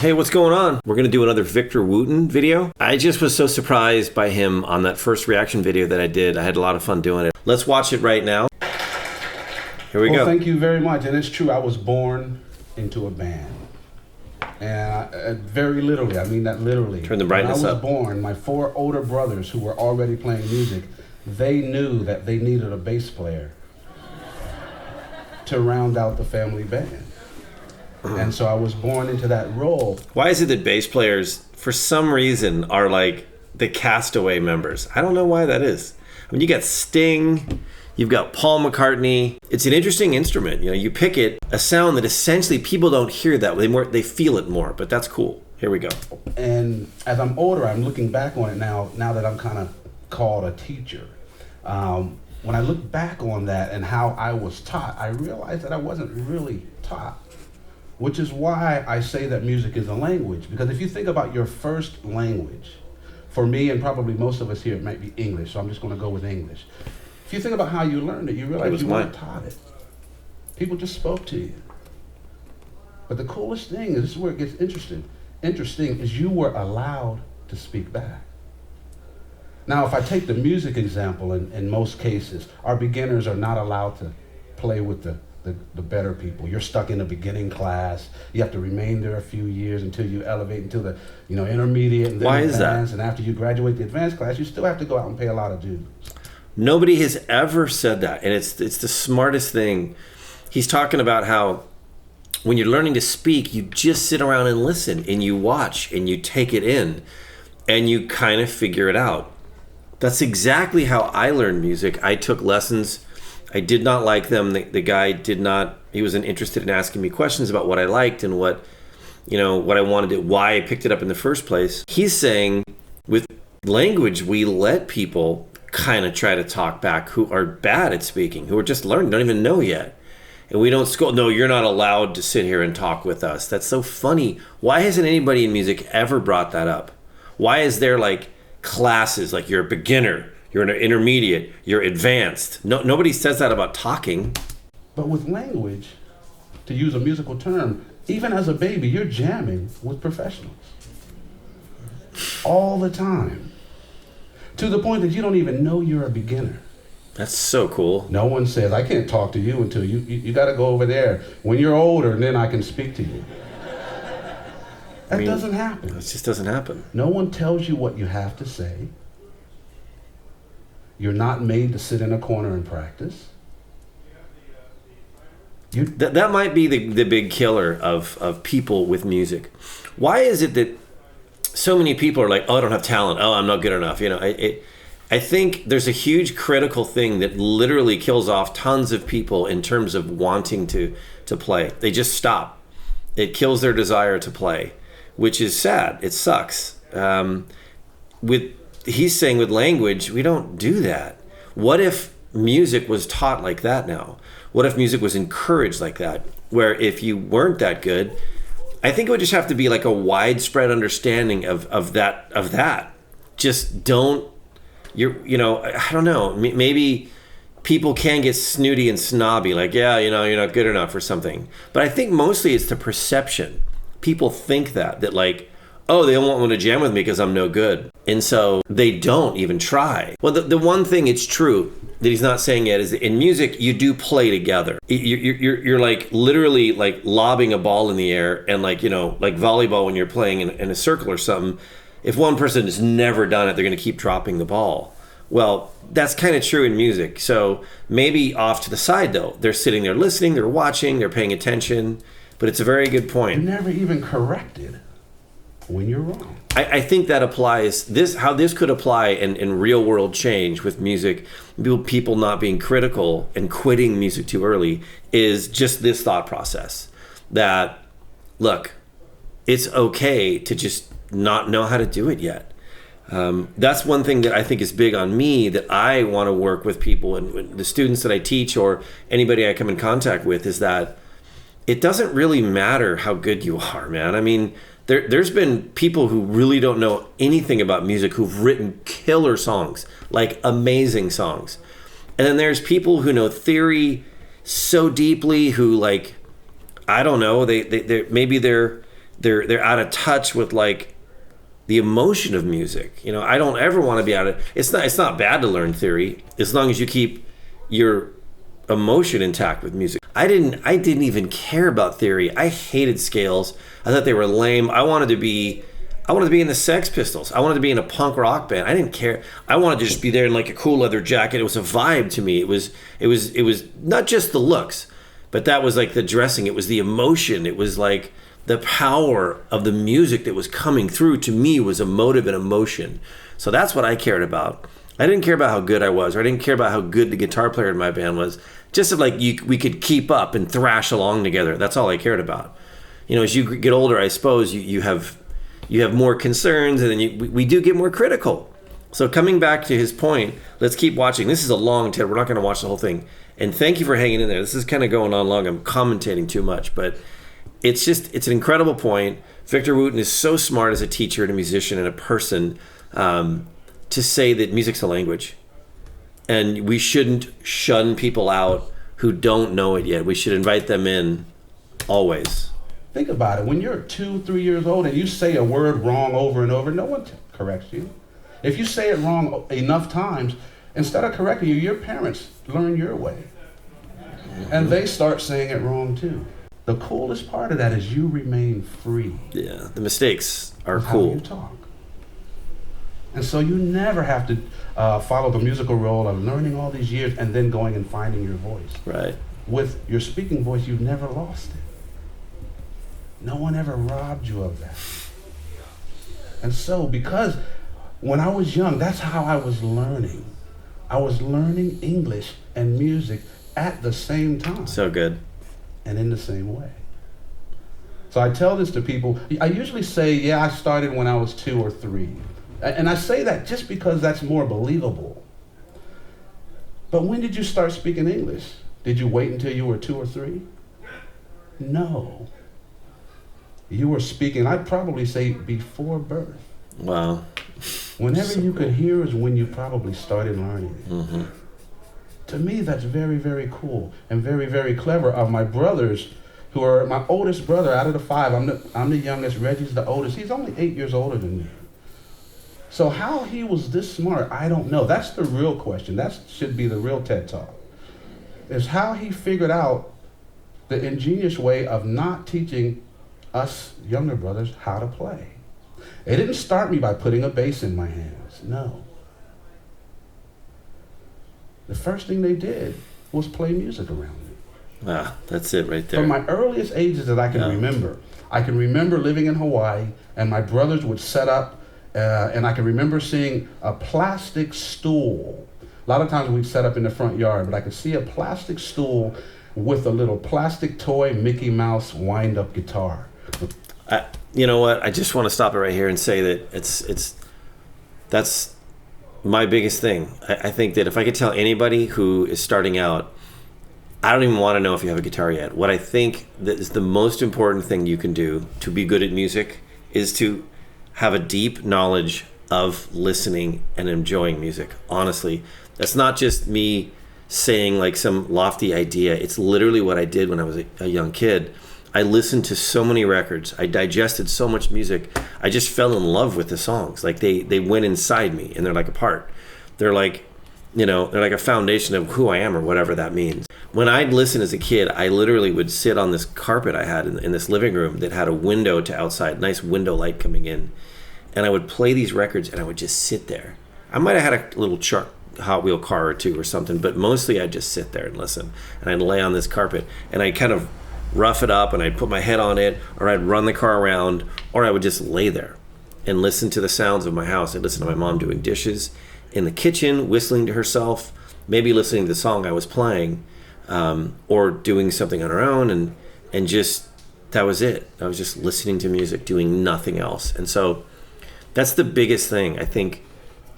Hey, what's going on? We're going to do another Victor Wooten video. I just was so surprised by him on that first reaction video that I did. I had a lot of fun doing it. Let's watch it right now. Here we go. Thank you very much. And it's true, I was born into a band. And very literally, I mean that literally. Turn the brightness up. When I was born, my 4 older brothers who were already playing music, they knew that they needed a bass player to round out the family band. And so I was born into that role. Why is it that bass players, for some reason, are like the Castaway members? I don't know why that is. I mean, you got Sting, you've got Paul McCartney. It's an interesting instrument. You know, you pick it, a sound that essentially people don't hear that. They feel it more, but that's cool. Here we go. And as I'm older, I'm looking back on it now that I'm kind of called a teacher. When I look back on that and how I was taught, I realized that I wasn't really taught. Which is why I say that music is a language. Because if you think about your first language, for me and probably most of us here, it might be English, so I'm just going to go with English. If you think about how you learned it, you realize you weren't taught it. People just spoke to you. But the coolest thing, this is where it gets interesting, is you were allowed to speak back. Now, if I take the music example, in most cases, our beginners are not allowed to play with the better people. You're stuck in the beginning class. You have to remain there a few years until you elevate into the intermediate and then Why advanced. Is that? And after you graduate the advanced class, you still have to go out and pay a lot of dues. Nobody has ever said that, and it's the smartest thing. He's talking about how when you're learning to speak, you just sit around and listen, and you watch, and you take it in, and you kind of figure it out. That's exactly how I learned music. I took lessons. I did not like them. The guy he wasn't interested in asking me questions about what I liked and what I wanted, why I picked it up in the first place. He's saying with language, we let people kind of try to talk back who are bad at speaking, who are just learning, don't even know yet. And we don't scold, no, you're not allowed to sit here and talk with us. That's so funny. Why hasn't anybody in music ever brought that up? Why is there like classes, like you're a beginner, you're an intermediate, you're advanced? Nobody says that about talking. But with language, to use a musical term, even as a baby, you're jamming with professionals. All the time. To the point that you don't even know you're a beginner. That's so cool. No one says, I can't talk to you until you got to go over there. When you're older, then I can speak to you. That doesn't happen. It just doesn't happen. No one tells you what you have to say. You're not made to sit in a corner and practice. That might be the big killer of people with music. Why is it that so many people are like, oh, I don't have talent. Oh, I'm not good enough. I think there's a huge critical thing that literally kills off tons of people in terms of wanting to play. They just stop. It kills their desire to play, which is sad. It sucks. He's saying with language, we don't do that. What if music was taught like that now? What if music was encouraged like that? Where if you weren't that good, I think it would just have to be like a widespread understanding of that. Just don't, I don't know. Maybe people can get snooty and snobby, like, yeah, you're not good enough or something. But I think mostly it's the perception. People think that like, oh, they don't want to jam with me because I'm no good. And so they don't even try. Well, the one thing it's true that he's not saying yet is that in music, you do play together. You're like literally like lobbing a ball in the air and like volleyball when you're playing in a circle or something. If one person has never done it, they're going to keep dropping the ball. Well, that's kind of true in music. So maybe off to the side though, they're sitting there listening, they're watching, they're paying attention. But it's a very good point. You're never even corrected when you're wrong. I think that applies, how this could apply in real world change with music, people not being critical and quitting music too early, is just this thought process that, look, it's okay to just not know how to do it yet. That's one thing that I think is big on me, that I want to work with people and the students that I teach or anybody I come in contact with, is that it doesn't really matter how good you are, man. I mean, there's been people who really don't know anything about music who've written killer songs, like amazing songs. And then there's people who know theory so deeply, who like, I don't know, they maybe they're they're out of touch with like the emotion of music. You know, I don't ever want to be out of. It's not bad to learn theory as long as you keep your emotion intact with music. I didn't even care about theory. I hated scales. I thought they were lame. I wanted to be in the Sex Pistols. I wanted to be in a punk rock band. I didn't care. I wanted to just be there in like a cool leather jacket. It was a vibe to me. It was not just the looks, but that was like the dressing. It was the emotion. It was like the power of the music that was coming through to me was a motive and emotion. So that's what I cared about. I didn't care about how good I was, or I didn't care about how good the guitar player in my band was. Just that like we could keep up and thrash along together. That's all I cared about. You know, as you get older, I suppose you have more concerns, and then we do get more critical. So coming back to his point, let's keep watching. This is a long tale. We're not going to watch the whole thing. And thank you for hanging in there. This is kind of going on long. I'm commentating too much, but it's an incredible point. Victor Wooten is so smart as a teacher and a musician and a person to say that music's a language. And we shouldn't shun people out who don't know it yet. We should invite them in always. Think about it. When you're 2-3 years old and you say a word wrong over and over, no one corrects you. If you say it wrong enough times, instead of correcting you, your parents learn your way. And they start saying it wrong too. The coolest part of that is you remain free. Yeah, the mistakes are How cool. you talk. And so you never have to follow the musical role of learning all these years and then going and finding your voice. Right. With your speaking voice, you've never lost it. No one ever robbed you of that. And so, because when I was young, that's how I was learning. I was learning English and music at the same time. So good. And in the same way. So I tell this to people. I usually say, yeah, I started when I was 2 or 3. And I say that just because that's more believable. But when did you start speaking English? Did you wait until you were 2 or 3? No. You were speaking, I'd probably say before birth. Wow. Whenever you could hear is when you probably started learning it. Mm-hmm. To me, that's very, very cool and very, very clever of my brothers, who are my oldest brother out of the 5. I'm the youngest. Reggie's the oldest. He's only 8 years older than me. So how he was this smart, I don't know. That's the real question. That should be the real TED Talk. Is how he figured out the ingenious way of not teaching us younger brothers how to play. It didn't start me by putting a bass in my hands. No. The first thing they did was play music around me. Ah, that's it right there. From my earliest ages that I can remember. I can remember living in Hawaii, and my brothers would set up, and I can remember seeing a plastic stool. A lot of times we'd set up in the front yard, but I could see a plastic stool with a little plastic toy Mickey Mouse wind-up guitar. You know what? I just want to stop it right here and say that that's my biggest thing. I think that if I could tell anybody who is starting out, I don't even want to know if you have a guitar yet. What I think that is the most important thing you can do to be good at music is to have a deep knowledge of listening and enjoying music. Honestly, that's not just me saying like some lofty idea. It's literally what I did when I was a young kid. I listened to so many records. I digested so much music. I just fell in love with the songs. Like they went inside me, and they're like a part. They're like, they're like a foundation of who I am, or whatever that means. When I'd listen as a kid, I literally would sit on this carpet I had in this living room that had a window to outside, nice window light coming in. And I would play these records, and I would just sit there. I might have had a little Hot Wheel car or two or something, but mostly I'd just sit there and listen. And I'd lay on this carpet, and I'd kind of rough it up, and I'd put my head on it, or I'd run the car around, or I would just lay there and listen to the sounds of my house. I'd listen to my mom doing dishes in the kitchen, whistling to herself, maybe listening to the song I was playing, or doing something on her own, and just, that was it. I was just listening to music, doing nothing else. And so that's the biggest thing. I think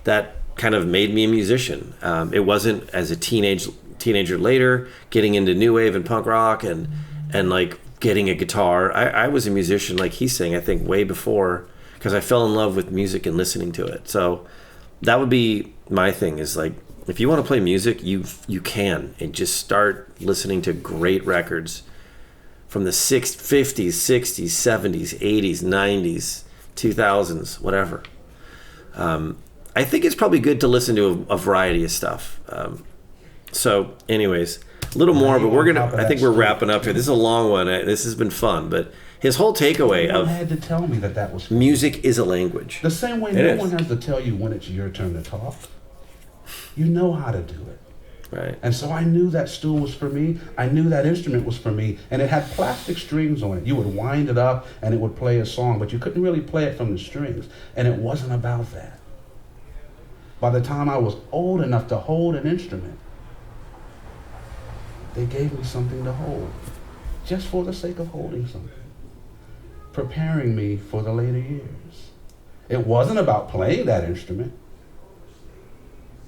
that kind of made me a musician. It wasn't as a teenager later, getting into new wave and punk rock and like getting a guitar. I was a musician, like he's saying, I think way before, because I fell in love with music and listening to it. So that would be my thing, is like, if you want to play music, you can, and just start listening to great records from the 50s, 60s, 70s, 80s, 90s, 2000s, whatever. I think it's probably good to listen to a variety of stuff. So, anyways, a little more, but I think we're wrapping up here. This is a long one. This has been fun, but his whole takeaway no one had to tell me that was fun. Music is a language. The same way no one has to tell you when it's your turn to talk. You know how to do it. Right. And so I knew that stool was for me. I knew that instrument was for me. And it had plastic strings on it. You would wind it up and it would play a song, but you couldn't really play it from the strings. And it wasn't about that. By the time I was old enough to hold an instrument, they gave me something to hold, just for the sake of holding something, preparing me for the later years. It wasn't about playing that instrument.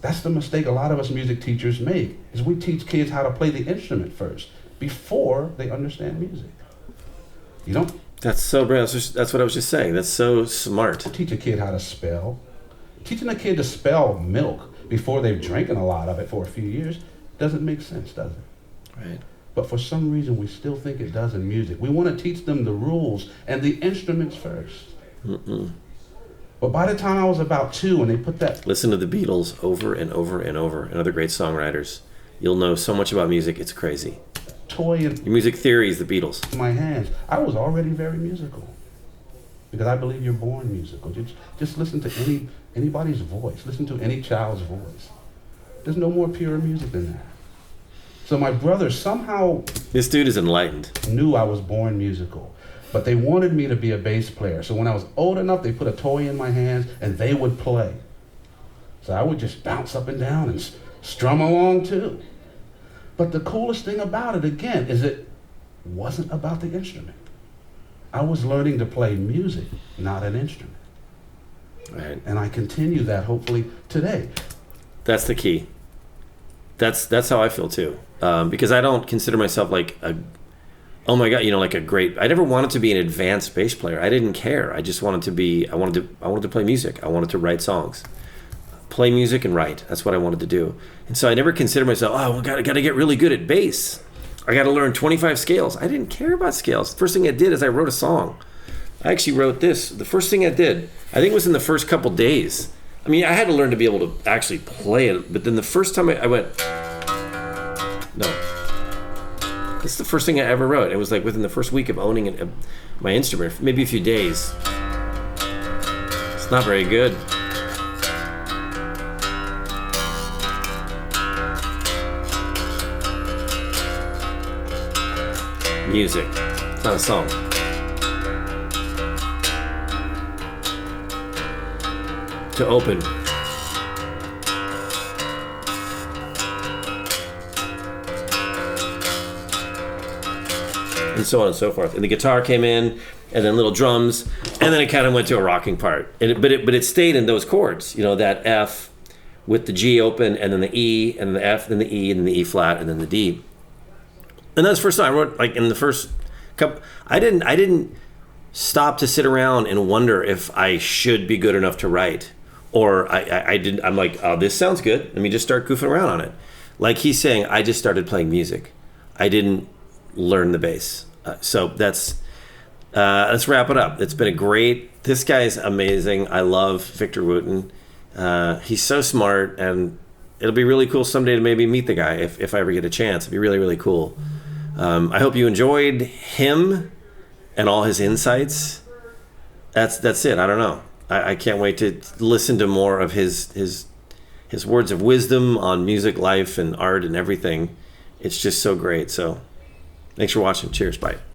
That's the mistake a lot of us music teachers make, is we teach kids how to play the instrument first, before they understand music. You don't... That's so brilliant. That's what I was just saying. That's so smart. Teach a kid how to spell. Teaching a kid to spell milk before they've drinking a lot of it for a few years doesn't make sense, does it? Right. But for some reason, we still think it does in music. We want to teach them the rules and the instruments first. Mm-mm. But by the time I was about 2, and they put that... Listen to the Beatles over and over and over, and other great songwriters. You'll know so much about music, it's crazy. Toy in your music theory is the Beatles. My hands. I was already very musical. Because I believe you're born musical. Just listen to anybody's voice. Listen to any child's voice. There's no more pure music than that. So my brother somehow... This dude is enlightened. ...knew I was born musical. But they wanted me to be a bass player. So when I was old enough, they put a toy in my hands and they would play. So I would just bounce up and down and strum along too. But the coolest thing about it, again, is it wasn't about the instrument. I was learning to play music, not an instrument. Right. And I continue that hopefully today. That's the key. That's how I feel too. Because I don't consider myself like oh my God, like a great, I never wanted to be an advanced bass player. I didn't care. I just wanted to be, I wanted to play music. I wanted to write songs. Play music and write. That's what I wanted to do. And so I never considered myself, I got to get really good at bass. I got to learn 25 scales. I didn't care about scales. The first thing I did is I wrote a song. I actually wrote this. The first thing I did, I think it was in the first couple days. I mean, I had to learn to be able to actually play it. But then the first time I went, no. This is the first thing I ever wrote. It was like within the first week of owning my instrument, maybe a few days. It's not very good. Music. It's not a song. To open. And so on and so forth. And the guitar came in, and then little drums, and then it kind of went to a rocking part. But it stayed in those chords. That F with the G open, and then the E, and the F, then the E, and then the E flat, and then the D. And that was the first time I wrote, like in the first couple, I didn't stop to sit around and wonder if I should be good enough to write. Or I didn't, I'm like, oh, this sounds good. Let me just start goofing around on it. Like he's saying, I just started playing music. I didn't learn the bass. So let's wrap it up. It's been this guy is amazing. I love Victor Wooten. He's so smart, and it'll be really cool someday to maybe meet the guy if I ever get a chance. It'd be really, really cool. I hope you enjoyed him and all his insights. That's it. I don't know. I can't wait to listen to more of his words of wisdom on music, life, and art and everything. It's just so great. So thanks for watching. Cheers. Bye.